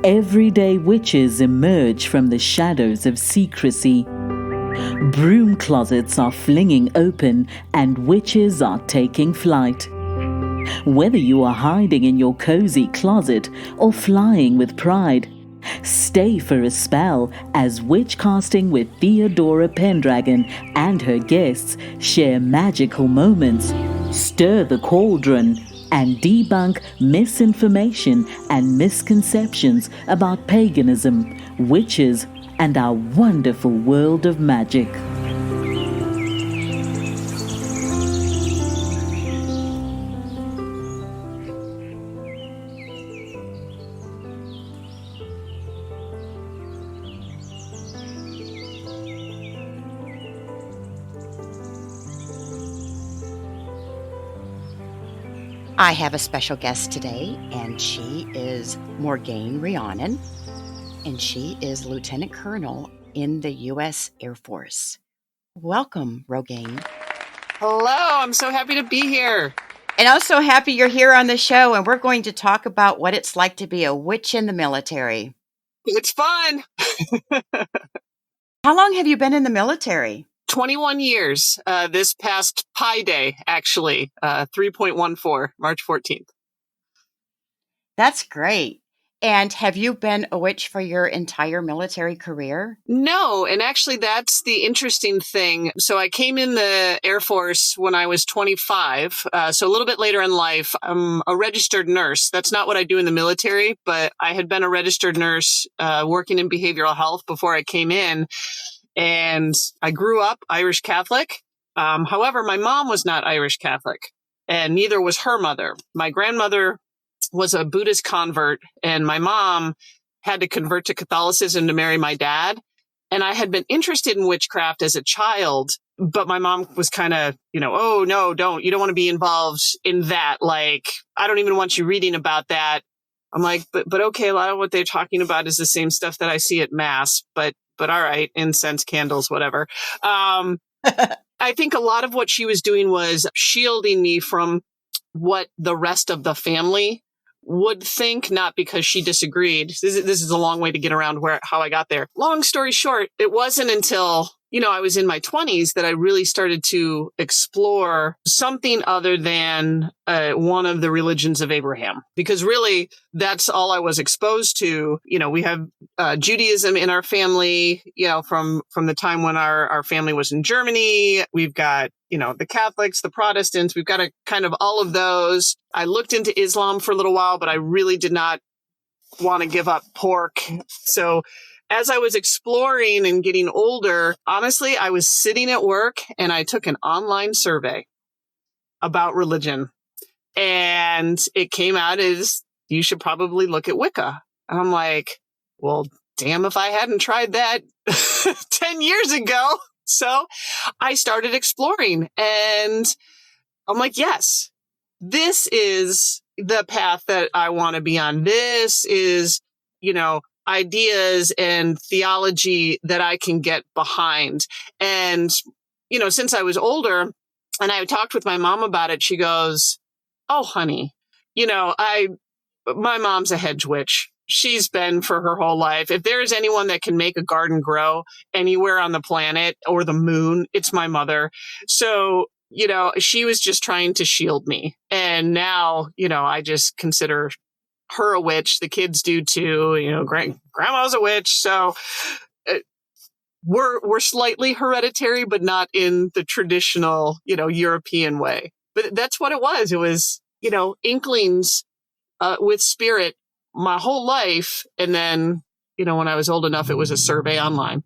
everyday witches emerge from the shadows of secrecy. Broom closets are flinging open and witches are taking flight. Whether you are hiding in your cozy closet or flying with pride, stay for a spell as Witchcasting with Theodora Pendragon and her guests share magical moments, stir the cauldron, and debunk misinformation and misconceptions about paganism, witches, and our wonderful world of magic. I have a special guest today, and she is Morgain Rhiannon, and she is Lieutenant Colonel in the U.S. Air Force. Welcome, Morgain. Hello, I'm so happy to be here. And I'm so happy you're here on the show, and we're going to talk about what it's like to be a witch in the military. It's fun. How long have you been in the military? 21 years. This past Pi Day, actually, 3.14, March 14th. That's great. And have you been a witch for your entire military career? No, and actually that's the interesting thing. So I came in the Air Force when I was 25, so a little bit later in life. I'm a registered nurse. That's not what I do in the military, but I had been a registered nurse working in behavioral health before I came in. And I grew up Irish Catholic. However, my mom was not Irish Catholic, and neither was her mother. My grandmother was a Buddhist convert, and my mom had to convert to Catholicism to marry my dad. And I had been interested in witchcraft as a child, but my mom was kind of, oh, no, you don't want to be involved in that. Like, I don't even want you reading about that. I'm like, but okay, a lot of what they're talking about is the same stuff that I see at Mass, but all right, incense, candles, whatever. I think a lot of what she was doing was shielding me from what the rest of the family would think, not because she disagreed. This is a long way to get around how I got there. Long story short, it wasn't until, I was in my 20s that I really started to explore something other than one of the religions of Abraham, because really that's all I was exposed to. We have Judaism in our family, from the time when our family was in Germany. We've got, the Catholics, the Protestants, we've got a kind of all of those. I looked into Islam for a little while, but I really did not want to give up pork. So as I was exploring and getting older, honestly, I was sitting at work and I took an online survey about religion. And it came out as, you should probably look at Wicca. And I'm like, well, damn if I hadn't tried that 10 years ago. So I started exploring and I'm like, yes, this is the path that I want to be on. This is, ideas and theology that I can get behind. And, since I was older and I talked with my mom about it, she goes, oh, honey, my mom's a hedge witch. She's been for her whole life. If there is anyone that can make a garden grow anywhere on the planet or the moon, it's my mother. So, she was just trying to shield me. And now, I just consider her a witch. The kids do too. Grandma's a witch. So we're slightly hereditary, but not in the traditional, European way. But that's what it was. It was, inklings with spirit my whole life. And then, when I was old enough, it was a survey online.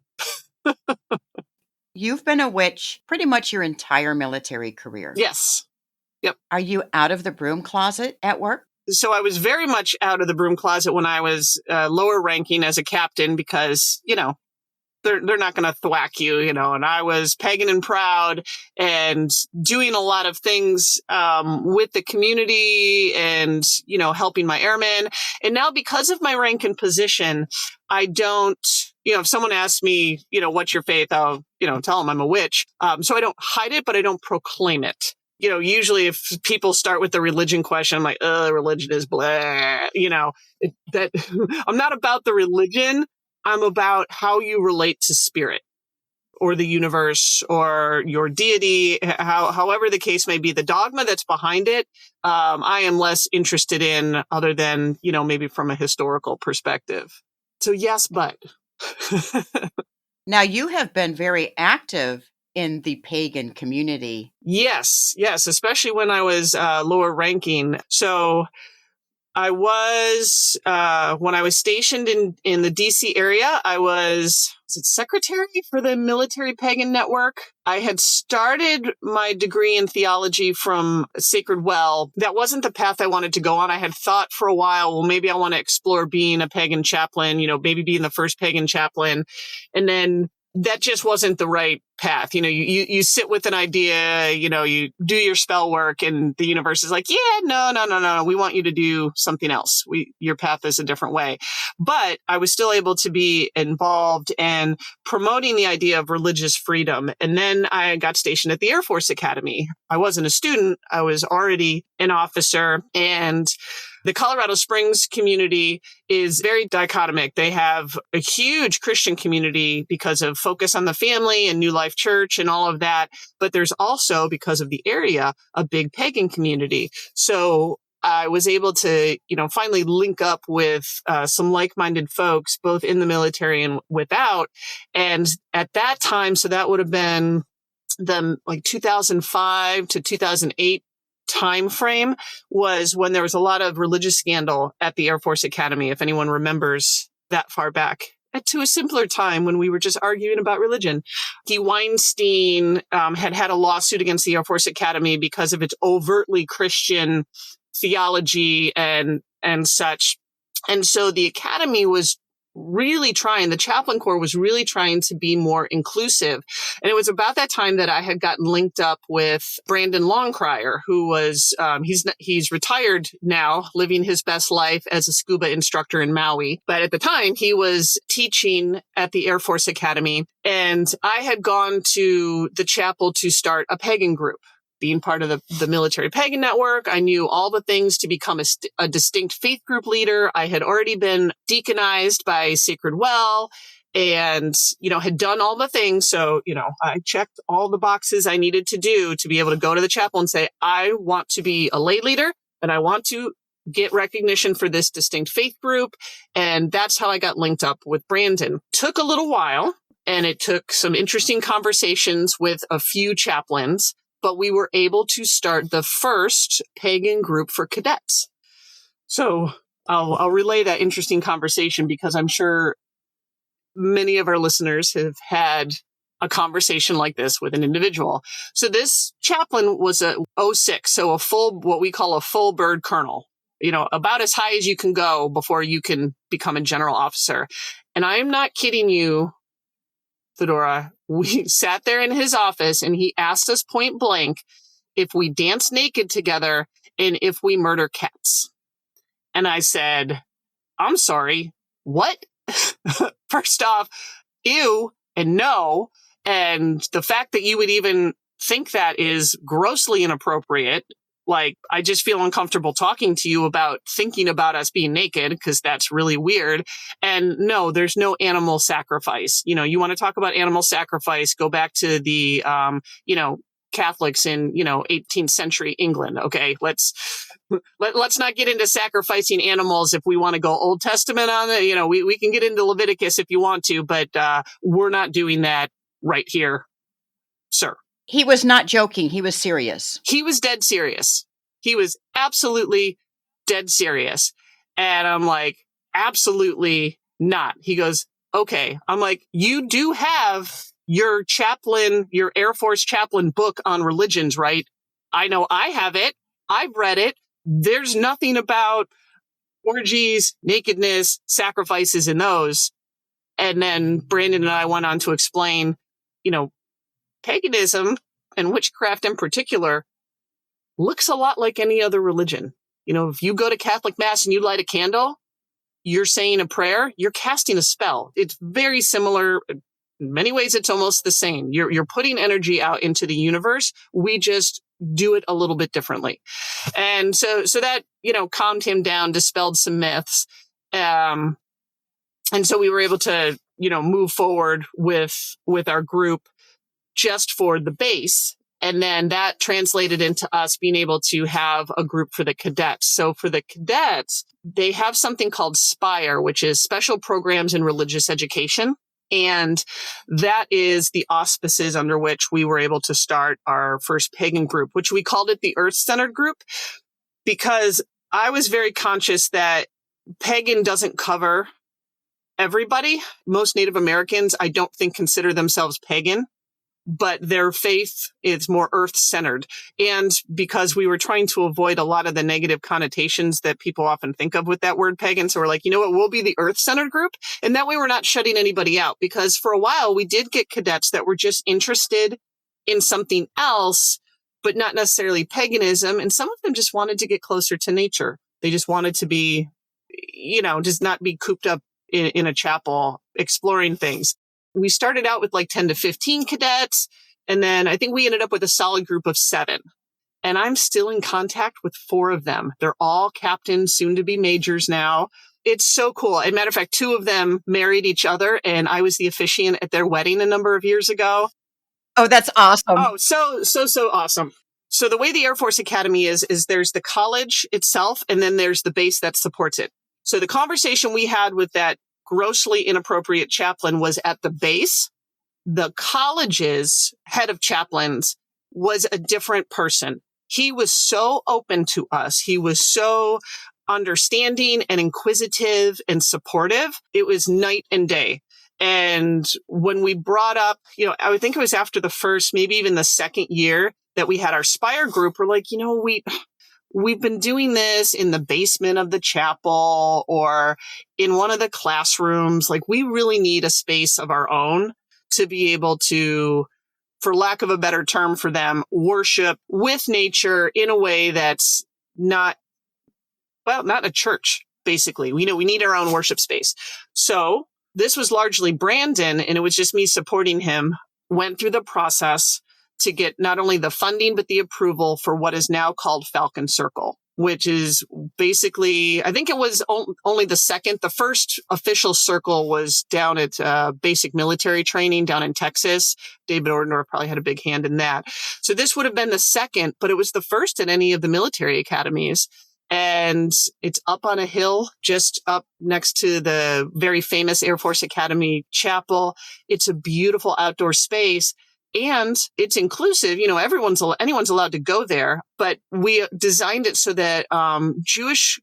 You've been a witch pretty much your entire military career. Yes. Yep. Are you out of the broom closet at work? So I was very much out of the broom closet when I was lower ranking as a captain because, they're not going to thwack you, and I was pagan and proud and doing a lot of things with the community and, helping my airmen. And now because of my rank and position, I don't, if someone asks me, what's your faith, I'll, tell them I'm a witch. So I don't hide it, but I don't proclaim it. usually if people start with the religion question, I'm like, religion is blah, that I'm not about the religion. I'm about how you relate to spirit or the universe or your deity, however the case may be. The dogma that's behind it, I am less interested in, other than, maybe from a historical perspective. So yes, but. Now, you have been very active in the pagan community. Yes, especially when I was lower ranking. So I was, when I was stationed in the DC area, I was it secretary for the military pagan network. I had started my degree in theology from Sacred Well. That wasn't the path I wanted to go on. I had thought for a while, well, maybe I want to explore being a pagan chaplain, maybe being the first pagan chaplain. And then that just wasn't the right path. You sit with an idea, you do your spell work, and the universe is like, yeah, no. We want you to do something else. Your path is a different way. But I was still able to be involved in promoting the idea of religious freedom. And then I got stationed at the Air Force Academy. I wasn't a student. I was already an officer. And the Colorado Springs community is very dichotomic. They have a huge Christian community because of Focus on the Family and New Life Church and all of that. But there's also, because of the area, a big pagan community. So I was able to, finally link up with some like-minded folks, both in the military and without. And at that time, so that would have been the 2005 to 2008 time frame, was when there was a lot of religious scandal at the Air Force Academy, if anyone remembers that far back. To a simpler time when we were just arguing about religion. Weinstein had a lawsuit against the Air Force Academy because of its overtly Christian theology and such. And so the Academy was really trying, the chaplain corps was really trying to be more inclusive. And it was about that time that I had gotten linked up with Brandon Longcrier, who was, he's retired now, living his best life as a scuba instructor in Maui. But at the time, he was teaching at the Air Force Academy. And I had gone to the chapel to start a pagan group. Being part of the military pagan network, I knew all the things to become a distinct faith group leader. I had already been deaconized by Sacred Well and, had done all the things. So, I checked all the boxes I needed to do to be able to go to the chapel and say, I want to be a lay leader and I want to get recognition for this distinct faith group. And that's how I got linked up with Brandon. Took a little while, and it took some interesting conversations with a few chaplains, but we were able to start the first pagan group for cadets. So I'll relay that interesting conversation because I'm sure many of our listeners have had a conversation like this with an individual. So this chaplain was a 06, so what we call a full bird colonel, about as high as you can go before you can become a general officer. And I'm not kidding you, Theodora. We sat there in his office and he asked us point blank if we dance naked together and if we murder cats. And I said, I'm sorry, what? First off, ew and no. And the fact that you would even think that is grossly inappropriate. Like, I just feel uncomfortable talking to you about thinking about us being naked because that's really weird. And no, there's no animal sacrifice. You want to talk about animal sacrifice, go back to the, Catholics in, 18th century England. Okay, let's not get into sacrificing animals if we want to go Old Testament on it. We can get into Leviticus if you want to, but we're not doing that right here, sir. He was not joking. He was serious. He was dead serious. He was absolutely dead serious. And I'm like, absolutely not. He goes, okay. I'm like, you do have your Air Force chaplain book on religions, right? I know I have it. I've read it. There's nothing about orgies, nakedness, sacrifices in those. And then Brandon and I went on to explain, paganism and witchcraft in particular looks a lot like any other religion. If you go to Catholic Mass and you light a candle, you're saying a prayer, you're casting a spell. It's very similar. In many ways, it's almost the same. You're putting energy out into the universe. We just do it a little bit differently. And so that, calmed him down, dispelled some myths. And so we were able to, move forward with our group just for the base. And then that translated into us being able to have a group for the cadets. So for the cadets, they have something called SPIRE, which is Special Programs in Religious Education. And that is the auspices under which we were able to start our first pagan group, which we called it the Earth-Centered Group, because I was very conscious that pagan doesn't cover everybody. Most Native Americans, I don't think, consider themselves pagan, but their faith is more earth-centered. And because we were trying to avoid a lot of the negative connotations that people often think of with that word pagan, so we're like, you know what, we'll be the earth-centered group. And that way we're not shutting anybody out, because for a while we did get cadets that were just interested in something else, but not necessarily paganism. And some of them just wanted to get closer to nature. They just wanted to be, just not be cooped up in a chapel exploring things. We started out with like 10 to 15 cadets. And then I think we ended up with a solid group of 7. And I'm still in contact with 4 of them. They're all captains, soon to be majors now. It's so cool. As a matter of fact, 2 of them married each other, and I was the officiant at their wedding a number of years ago. Oh, that's awesome. Oh, so awesome. So the way the Air Force Academy is there's the college itself, and then there's the base that supports it. So the conversation we had with that grossly inappropriate chaplain was at the base. The college's head of chaplains was a different person. He was so open to us. He was so understanding and inquisitive and supportive. It was night and day. And when we brought up, I would think it was after the first, maybe even the second year that we had our SPIRE group, we're like, we've been doing this in the basement of the chapel or in one of the classrooms. Like, we really need a space of our own to be able to, for lack of a better term for them, worship with nature in a way that's not a church, basically. We need our own worship space. So this was largely Brandon, and it was just me supporting him, went through the process to get not only the funding, but the approval for what is now called Falcon Circle, which is basically, I think it was only the second. The first official circle was down at basic military training down in Texas. David Ordendorf probably had a big hand in that. So this would have been the second, but it was the first at any of the military academies. And it's up on a hill, just up next to the very famous Air Force Academy chapel. It's a beautiful outdoor space. And it's inclusive, anyone's allowed to go there, but we designed it so that Jewish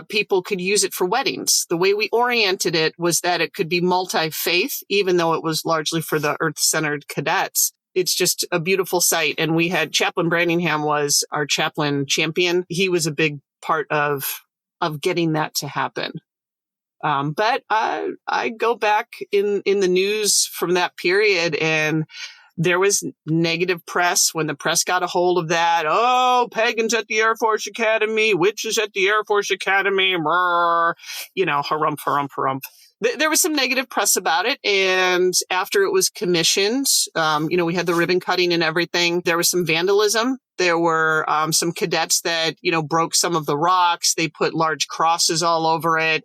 people could use it for weddings. The way we oriented it was that it could be multi-faith, even though it was largely for the earth-centered cadets. It's just a beautiful site. And we had Chaplain Brandingham was our chaplain champion. He was a big part of getting that to happen. But I go back in the news from that period, and there was negative press when the press got a hold of that. Oh, pagans at the Air Force Academy, witches at the Air Force Academy, harumph, harumph. There was some negative press about it. And after it was commissioned, we had the ribbon cutting and everything. There was some vandalism. There were some cadets that, broke some of the rocks. They put large crosses all over it.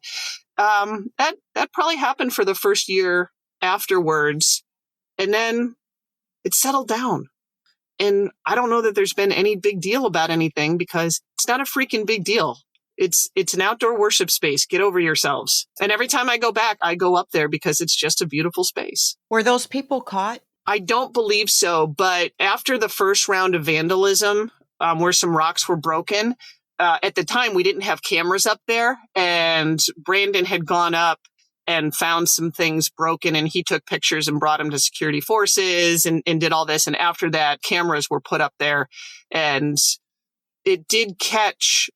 That probably happened for the first year afterwards. And then it settled down. And I don't know that there's been any big deal about anything, because it's not a freaking big deal. It's an outdoor worship space. Get over yourselves. And every time I go back, I go up there because it's just a beautiful space. Were those people caught? I don't believe so. But after the first round of vandalism, where some rocks were broken, at the time we didn't have cameras up there, and Brandon had gone up and found some things broken, and he took pictures and brought them to security forces and did all this. And after that, cameras were put up there, and it did catch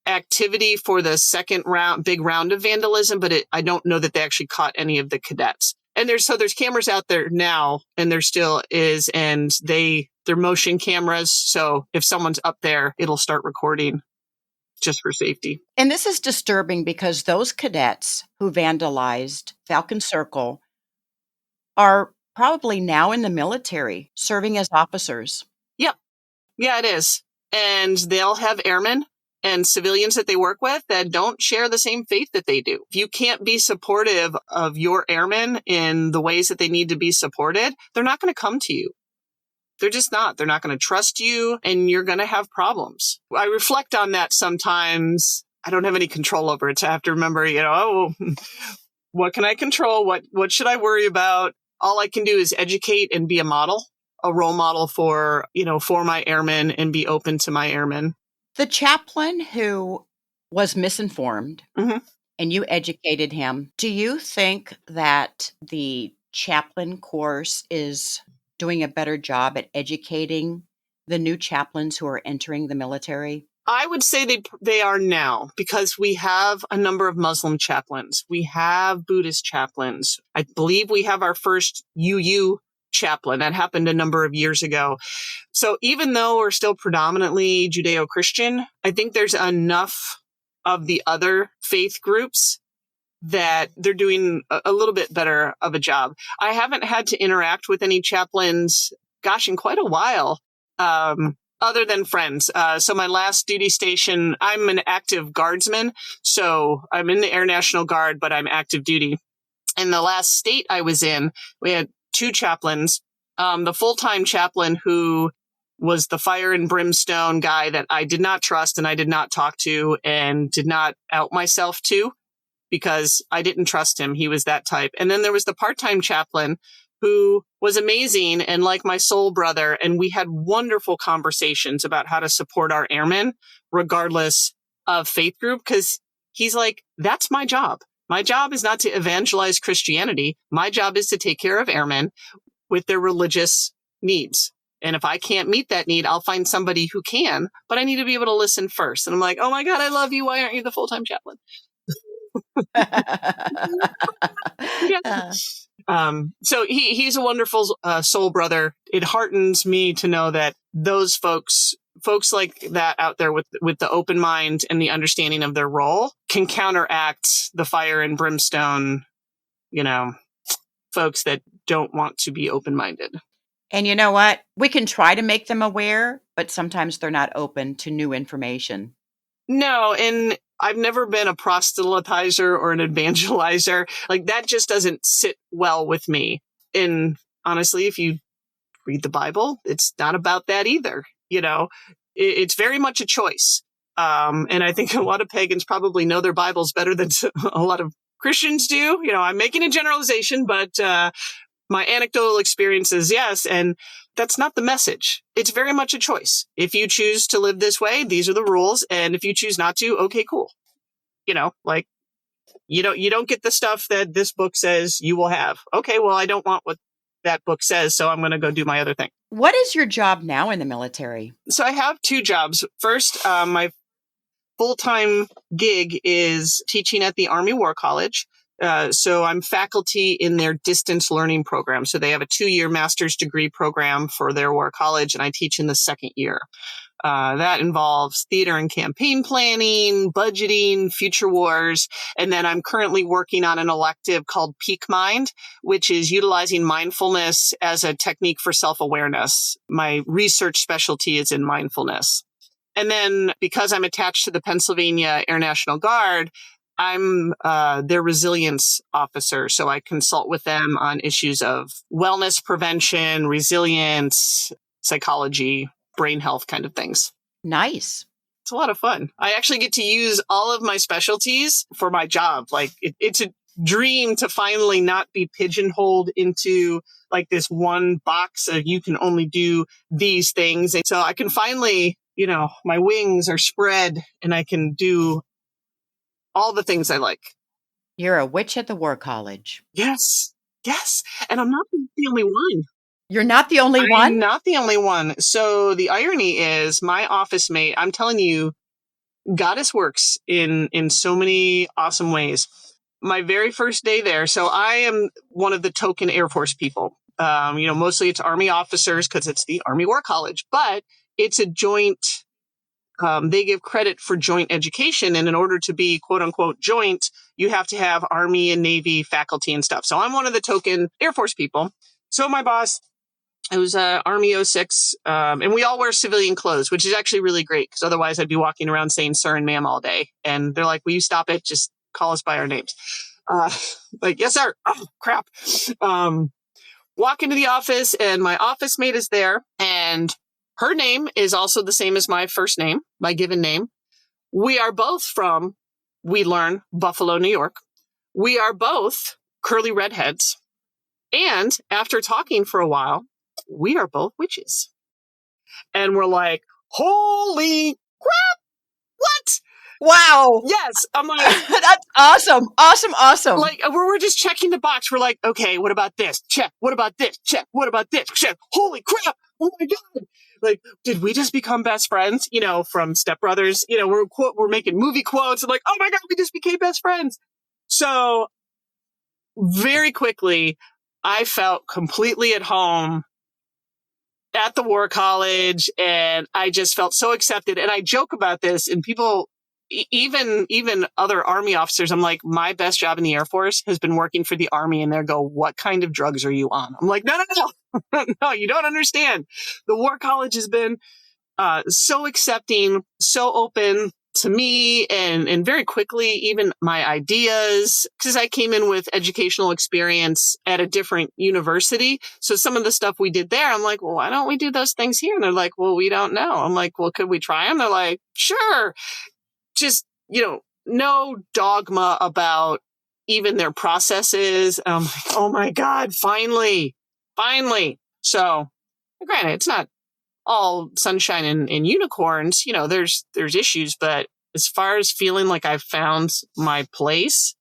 activity for the second big round of vandalism, but I don't know that they actually caught any of the cadets. And there's cameras out there now, and there still is, and they're motion cameras. So if someone's up there, it'll start recording just for safety. And this is disturbing because those cadets who vandalized Falcon Circle are probably now in the military serving as officers. Yep. Yeah, it is. And they'll have airmen and civilians that they work with that don't share the same faith that they do. If you can't be supportive of your airmen in the ways that they need to be supported, they're not going to come to you. They're just not. They're not going to trust you, and you're going to have problems. I reflect on that sometimes. I don't have any control over it. So I have to remember, what can I control? What should I worry about? All I can do is educate and be a role model for my airmen, and be open to my airmen. The chaplain who was misinformed Mhm. and you educated him, do you think that the chaplain course is doing a better job at educating the new chaplains who are entering the military? I would say they are now, because we have a number of Muslim chaplains. We have Buddhist chaplains. I believe we have our first UU chaplain. That happened a number of years ago. So even though we're still predominantly Judeo-Christian, I think there's enough of the other faith groups that they're doing a little bit better of a job. I haven't had to interact with any chaplains, in quite a while, other than friends. So my last duty station, I'm an active guardsman. So I'm in the Air National Guard, but I'm active duty. In the last state I was in, we had 2 chaplains. The full-time chaplain, who was the fire and brimstone guy that I did not trust and I did not talk to and did not out myself to, because I didn't trust him. He was that type. And then there was the part-time chaplain, who was amazing and like my soul brother. And we had wonderful conversations about how to support our airmen, regardless of faith group, because he's like, that's my job. My job is not to evangelize Christianity. My job is to take care of airmen with their religious needs. And if I can't meet that need, I'll find somebody who can, but I need to be able to listen first. And I'm like, oh my God, I love you. Why aren't you the full-time chaplain? Yeah. So he's a wonderful soul brother. It heartens me to know that those folks like that out there with the open mind and the understanding of their role can counteract the fire and brimstone, folks that don't want to be open-minded. And you know what? We can try to make them aware, but sometimes they're not open to new information. No, and I've never been a proselytizer or an evangelizer. Like, that just doesn't sit well with me. And honestly, if you read the Bible, it's not about that either. It's very much a choice. And I think a lot of pagans probably know their Bibles better than a lot of Christians do. I'm making a generalization, but my anecdotal experiences, yes. And that's not the message. It's very much a choice. If you choose to live this way, these are the rules. And if you choose not to, okay, cool. You don't get the stuff that this book says you will have. Okay, well, I don't want what that book says, so I'm going to go do my other thing. What is your job now in the military? So I have 2 jobs. First, my full-time gig is teaching at the Army War College. So I'm faculty in their distance learning program. So they have a 2-year master's degree program for their war college, and I teach in the 2nd year. That involves theater and campaign planning, budgeting, future wars. And then I'm currently working on an elective called Peak Mind, which is utilizing mindfulness as a technique for self-awareness. My research specialty is in mindfulness. And then because I'm attached to the Pennsylvania Air National Guard, I'm their resilience officer. So I consult with them on issues of wellness prevention, resilience, psychology, brain health kind of things. Nice. It's a lot of fun. I actually get to use all of my specialties for my job. Like, it's a dream to finally not be pigeonholed into like this one box of you can only do these things. And so I can finally, my wings are spread and I can do all the things I like. You're a witch at the war college. Yes. And I'm not the only one. You're not the only one? I'm not the only one. So the irony is my office mate, I'm telling you, goddess works in so many awesome ways. My very first day there, so I am one of the token Air Force people. Mostly it's Army officers because it's the Army War College, but it's a joint, they give credit for joint education. And in order to be quote unquote joint, you have to have Army and Navy faculty and stuff. So I'm one of the token Air Force people. So my boss It was Army '06, and we all wear civilian clothes, which is actually really great because otherwise I'd be walking around saying sir and ma'am all day. And they're like, will you stop it? Just call us by our names. Like, yes, sir. Oh, crap. Walk into the office and my office mate is there and her name is also the same as my first name, my given name. We are both from, we learn, Buffalo, New York. We are both curly redheads. And after talking for a while, we are both witches. And we're like, holy crap, what? Wow. Yes. I'm like, that's awesome. Awesome. Like, we're just checking the box. We're like, okay, what about this? Check. What about this? Check. What about this? Check. Holy crap. Oh my God. Like, did we just become best friends? You know, from Step Brothers, you know, we're making movie quotes and like, oh my God, we just became best friends. So very quickly, I felt completely at home at the War College, and I just felt so accepted. And I joke about this, and people, even other Army officers, I'm like, my best job in the Air Force has been working for the Army, and they go, what kind of drugs are you on? I'm like, no. No, you don't understand. The War College has been so accepting, so open to me, and very quickly, even my ideas, because I came in with educational experience at a different university. So some of the stuff we did there, I'm like, well, why don't we do those things here? And they're like, well, we don't know. I'm like, well, could we try them? They're like, sure. Just, you know, no dogma about even their processes. And I'm like, oh my God, finally. So granted, it's not all sunshine and unicorns, you know, there's issues, but as far as feeling like I've found my place,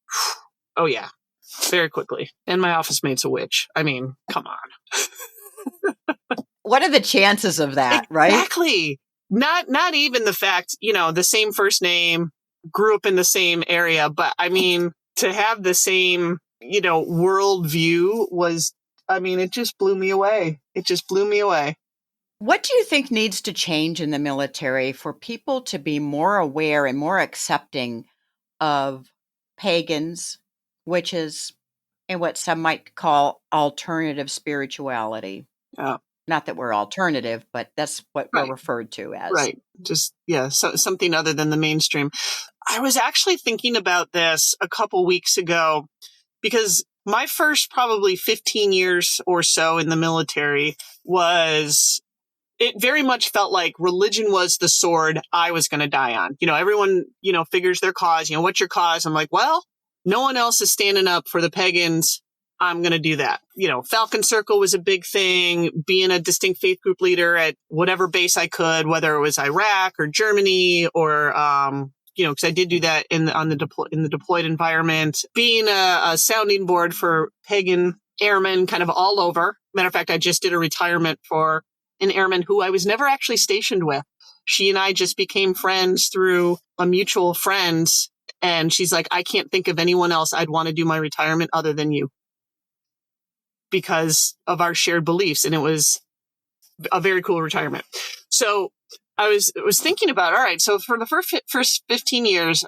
oh yeah, very quickly. And my office mate's a witch. I mean, come on. What are the chances of that, right? Exactly. Not even the fact, you know, the same first name, grew up in the same area, but I mean, to have the same, you know, worldview was, I mean, it just blew me away. What do you think needs to change in the military for people to be more aware and more accepting of pagans, witches, and what some might call alternative spirituality? Not that we're alternative, but that's what we're referred to as. Right. Just, yeah, something other than the mainstream. I was actually thinking about this a couple weeks ago because my first probably 15 years or so in the military it very much felt like religion was the sword I was going to die on. You know, everyone, you know, figures their cause, you know, what's your cause? I'm like, well, no one else is standing up for the pagans. I'm going to do that. You know, Falcon Circle was a big thing, being a distinct faith group leader at whatever base I could, whether it was Iraq or Germany or, you know, because I did do that in the deployed environment, being a sounding board for pagan airmen kind of all over. Matter of fact, I just did a retirement for an airman who I was never actually stationed with. She and I just became friends through a mutual friend. And she's like, I can't think of anyone else I'd want to do my retirement other than you because of our shared beliefs. And it was a very cool retirement. So I was thinking about, all right, so for the first 15 years,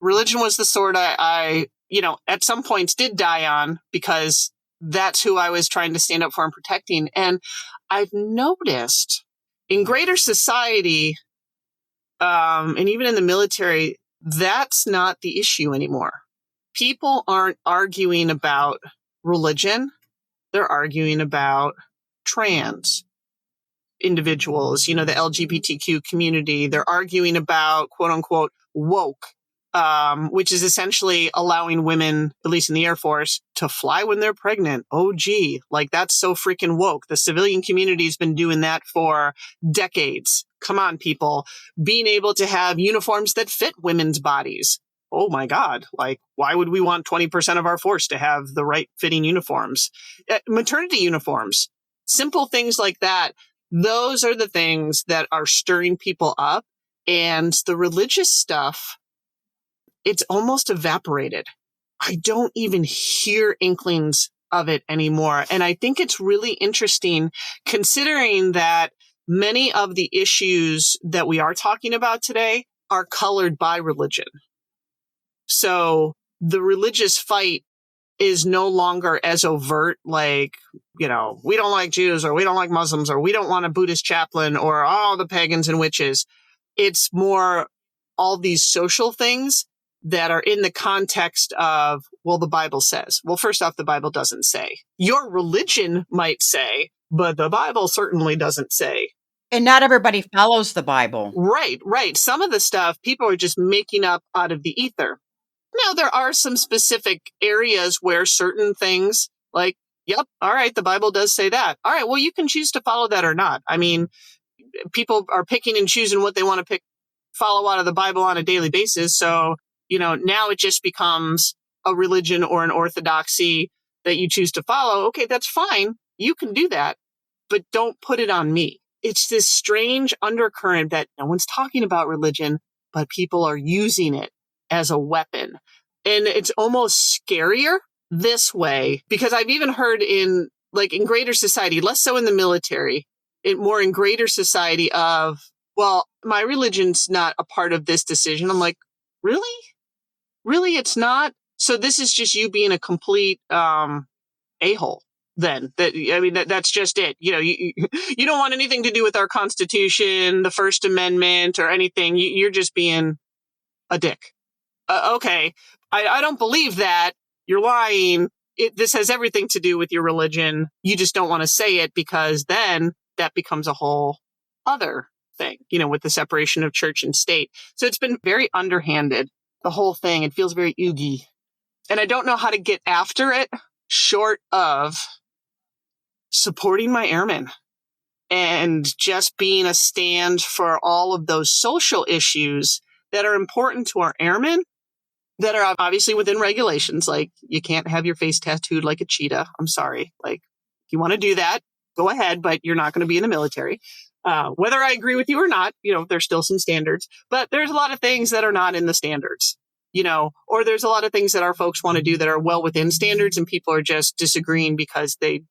religion was the sword I, you know, at some points did die on because that's who I was trying to stand up for and protecting. And I've noticed in greater society, and even in the military, that's not the issue anymore. People aren't arguing about religion. They're arguing about trans individuals, you know, the LGBTQ community. They're arguing about, quote unquote, woke, which is essentially allowing women, at least in the Air Force, to fly when they're pregnant. Oh, gee, like that's so freaking woke. The civilian community's been doing that for decades. Come on, people. Being able to have uniforms that fit women's bodies. Oh my God. Like, why would we want 20% of our force to have the right fitting uniforms? Maternity uniforms, simple things like that. Those are the things that are stirring people up. And the religious stuff, it's almost evaporated. I don't even hear inklings of it anymore. And I think it's really interesting considering that many of the issues that we are talking about today are colored by religion. So the religious fight is no longer as overt, like, we don't like Jews, or we don't like Muslims, or we don't want a Buddhist chaplain, or all the pagans and witches. It's more all these social things that are in the context of, well, the Bible says. Well, first off, the Bible doesn't say. Your religion might say, but the Bible certainly doesn't say. And not everybody follows the Bible. Right. Some of the stuff people are just making up out of the ether. Now, there are some specific areas where certain things, like, yep, all right, the Bible does say that. All right, well, you can choose to follow that or not. I mean, people are picking and choosing what they want to follow out of the Bible on a daily basis. So, now it just becomes a religion or an orthodoxy that you choose to follow. Okay, that's fine. You can do that, but don't put it on me. It's this strange undercurrent that no one's talking about religion, but people are using it as a weapon. And it's almost scarier this way, because I've even heard in greater society, less so in the military, more in greater society of, well, my religion's not a part of this decision. I'm like, really? Really, it's not? So this is just you being a complete a-hole then. That's just it. You don't want anything to do with our Constitution, the First Amendment, or anything. You're just being a dick. Okay, I don't believe that. You're lying. This has everything to do with your religion. You just don't want to say it, because then that becomes a whole other thing, with the separation of church and state. So it's been very underhanded, the whole thing. It feels very oogie. And I don't know how to get after it short of supporting my airmen and just being a stand for all of those social issues that are important to our airmen, that are obviously within regulations. Like, you can't have your face tattooed like a cheetah. I'm sorry. Like, if you want to do that, go ahead, but you're not going to be in the military. Whether I agree with you or not, there's still some standards, but there's a lot of things that are not in the standards, or there's a lot of things that our folks want to do that are well within standards, and people are just disagreeing because they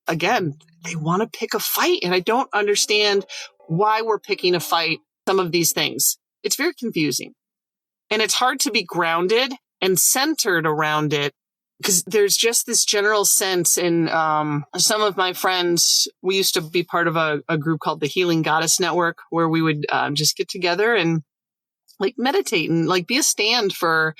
want to pick a fight. And I don't understand why we're picking a fight, some of these things. It's very confusing. And it's hard to be grounded and centered around it, because there's just this general sense in some of my friends. We used to be part of a group called the Healing Goddess Network, where we would just get together and meditate and be a stand for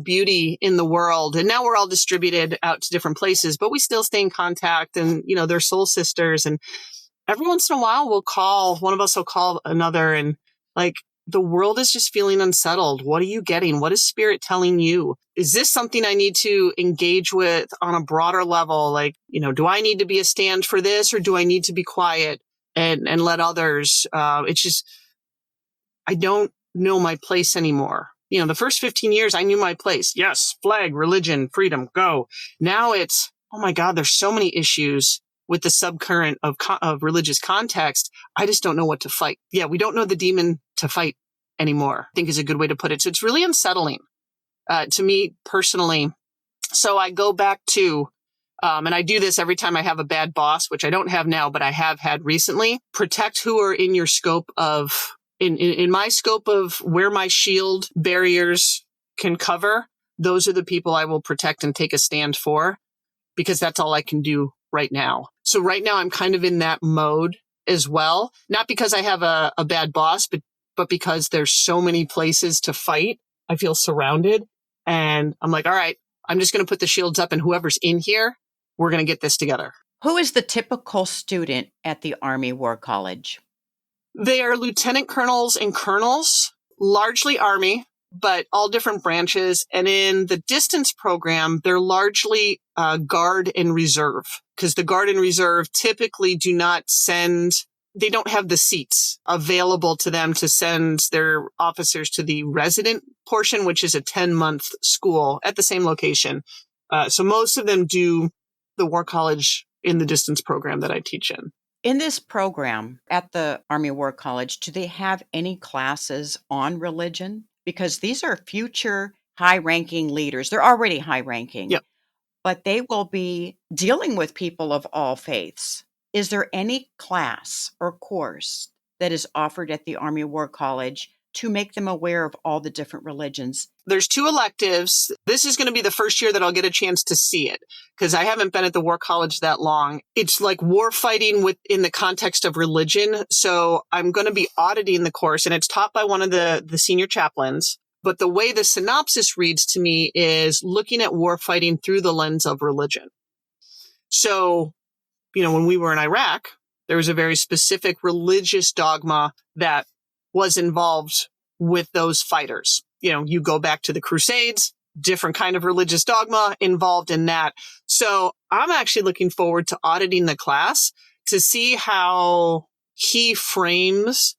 beauty in the world. And now we're all distributed out to different places, but we still stay in contact, and they're soul sisters. And every once in a while one of us will call another, and the world is just feeling unsettled. What are you getting? What is spirit telling you? Is this something I need to engage with on a broader level? Do I need to be a stand for this, or do I need to be quiet and let others? It's just, I don't know my place anymore. The first 15 years, I knew my place. Yes, flag, religion, freedom, go. Now it's, oh my God, there's so many issues with the subcurrent of religious context. I just don't know what to fight. Yeah, we don't know the demon to fight anymore, I think is a good way to put it. So it's really unsettling to me personally. So I go back to, and I do this every time I have a bad boss, which I don't have now, but I have had recently. Protect who are in your scope of, in my scope of where my shield barriers can cover. Those are the people I will protect and take a stand for, because that's all I can do right now. So right now I'm kind of in that mode as well. Not because I have a bad boss, but because there's so many places to fight. I feel surrounded, and I'm like, all right, I'm just going to put the shields up, and whoever's in here, we're going to get this together. Who is the typical student at the Army War College? They are lieutenant colonels and colonels, largely Army, but all different branches. And in the distance program, they're largely Guard and Reserve, because the Guard and Reserve typically they don't have the seats available to them to send their officers to the resident portion, which is a 10-month school at the same location. So most of them do the War College in the distance program that I teach in. In this program at the Army War College, do they have any classes on religion? Because these are future high-ranking leaders. They're already high-ranking, Yep. But they will be dealing with people of all faiths. Is there any class or course that is offered at the Army War College to make them aware of all the different religions? There's 2 electives. This is going to be the first year that I'll get a chance to see it because I haven't been at the War College that long. It's like war fighting in the context of religion. So I'm going to be auditing the course, and it's taught by one of the senior chaplains. But the way the synopsis reads to me is looking at war fighting through the lens of religion. So, when we were in Iraq, there was a very specific religious dogma that was involved with those fighters. You go back to the Crusades, different kind of religious dogma involved in that. So I'm actually looking forward to auditing the class to see how he frames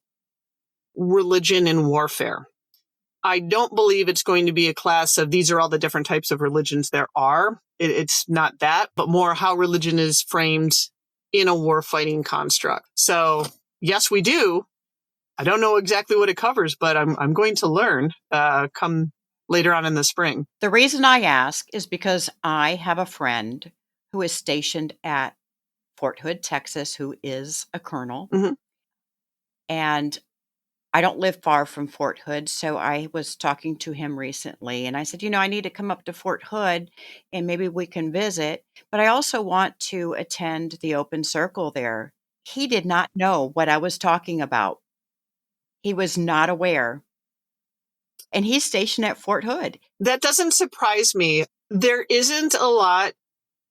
religion and warfare. I don't believe it's going to be a class of these are all the different types of religions there are. It's not that, but more how religion is framed in a war-fighting construct. So yes, we do. I don't know exactly what it covers, but I'm going to learn come later on in the spring. The reason I ask is because I have a friend who is stationed at Fort Hood, Texas, who is a colonel. Mhm. And I don't live far from Fort Hood, so I was talking to him recently, and I said, I need to come up to Fort Hood, and maybe we can visit, but I also want to attend the open circle there. He did not know what I was talking about. He was not aware. And he's stationed at Fort Hood. That doesn't surprise me. There isn't a lot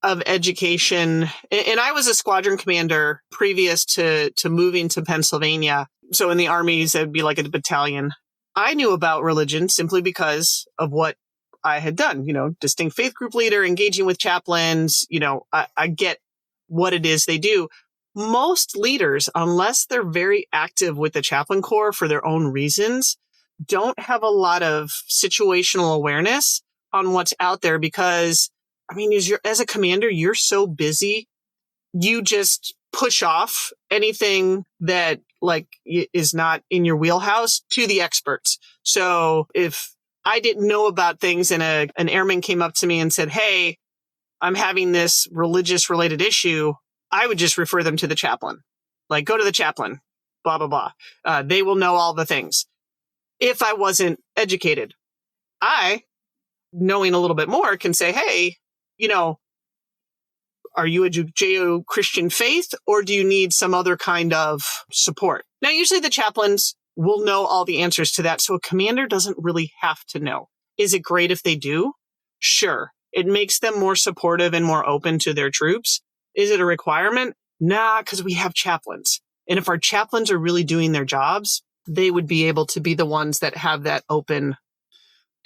of education, and I was a squadron commander previous to moving to Pennsylvania. So in the armies, it'd be like a battalion. I knew about religion simply because of what I had done, distinct faith group leader, engaging with chaplains. I get what it is they do. Most leaders, unless they're very active with the chaplain corps for their own reasons, don't have a lot of situational awareness on what's out there because, as a commander, you're so busy. You just push off anything that is not in your wheelhouse to the experts. So if I didn't know about things and an airman came up to me and said, "Hey, I'm having this religious related issue," I would just refer them to the chaplain. Go to the chaplain, blah, blah, blah. They will know all the things. If I wasn't educated, I, knowing a little bit more, can say, "Hey, are you a Judeo-Christian faith or do you need some other kind of support?" Now, usually the chaplains will know all the answers to that. So a commander doesn't really have to know. Is it great if they do? Sure. It makes them more supportive and more open to their troops. Is it a requirement? Nah, because we have chaplains. And if our chaplains are really doing their jobs, they would be able to be the ones that have that open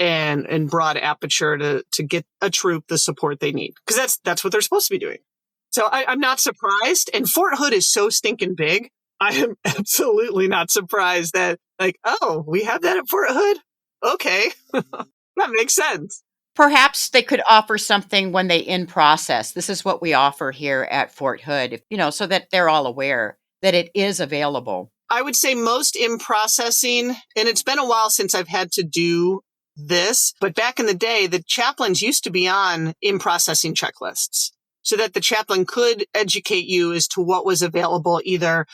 and broad aperture to get a troop the support they need. Because that's what they're supposed to be doing. So I'm not surprised. And Fort Hood is so stinking big. I am absolutely not surprised that we have that at Fort Hood? Okay. That makes sense. Perhaps they could offer something when they in process. This is what we offer here at Fort Hood, so that they're all aware that it is available. I would say most in processing, and it's been a while since I've had to do this, but back in the day, the chaplains used to be on in processing checklists so that the chaplain could educate you as to what was available either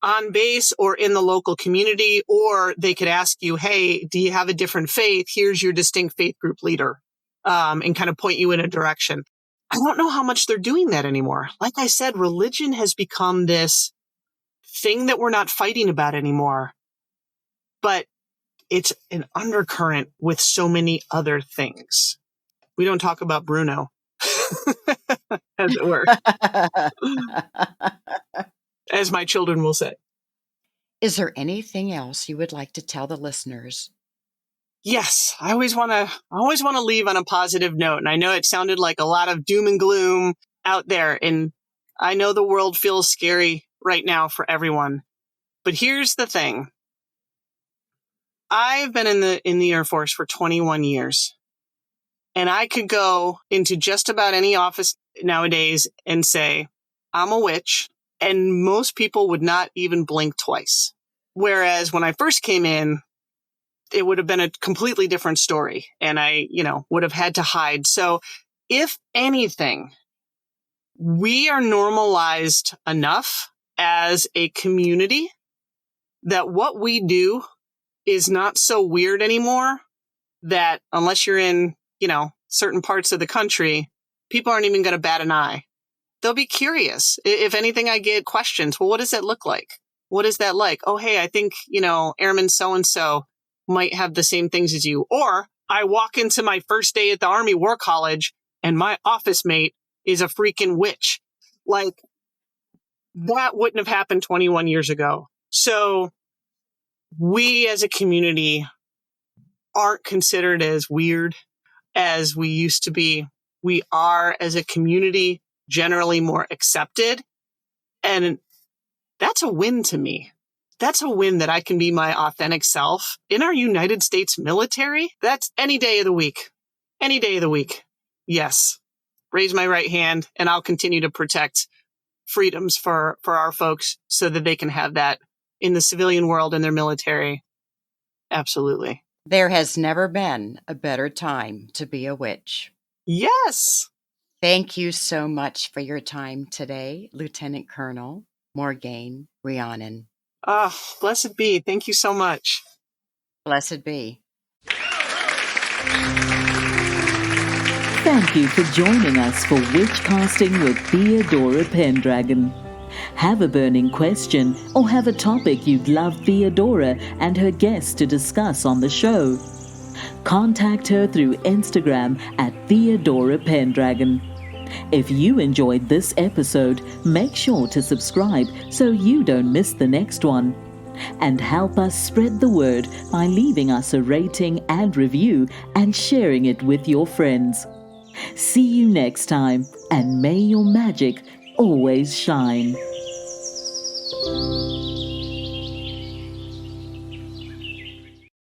on base or in the local community, or they could ask you, "Hey, do you have a different faith? Here's your distinct faith group leader," and kind of point you in a direction. I don't know how much they're doing that anymore. Like I said, religion has become this thing that we're not fighting about anymore, but it's an undercurrent with so many other things. We don't talk about Bruno, as it were, as my children will say. Is there anything else you would like to tell the listeners? Yes, I always want to leave on a positive note. And I know it sounded like a lot of doom and gloom out there. And I know the world feels scary right now for everyone. But here's the thing. I've been in the Air Force for 21 years. And I could go into just about any office nowadays and say, "I'm a witch." And most people would not even blink twice. Whereas when I first came in, it would have been a completely different story. And I, would have had to hide. So if anything, we are normalized enough as a community that what we do is not so weird anymore, that unless you're in, certain parts of the country, people aren't even going to bat an eye. They'll be curious. If anything, I get questions. Well, what does that look like? What is that like? Oh, hey, I think, Airman so-and-so might have the same things as you. Or I walk into my first day at the Army War College and my office mate is a freaking witch. Like, that wouldn't have happened 21 years ago. So we as a community aren't considered as weird as we used to be. We are, as a community, generally more accepted. And that's a win to me. That's a win that I can be my authentic self. In our United States military, that's any day of the week. Any day of the week. Yes. Raise my right hand, and I'll continue to protect freedoms for our folks so that they can have that in the civilian world and their military. Absolutely. There has never been a better time to be a witch. Yes. Thank you so much for your time today, Lieutenant Colonel Morgain Rhiannon. Blessed be. Thank you so much. Blessed be. Thank you for joining us for Witchcasting with Theodora Pendragon. Have a burning question or have a topic you'd love Theodora and her guests to discuss on the show? Contact her through Instagram at Theodora Pendragon. If you enjoyed this episode, make sure to subscribe so you don't miss the next one. And help us spread the word by leaving us a rating and review and sharing it with your friends. See you next time, and may your magic always shine.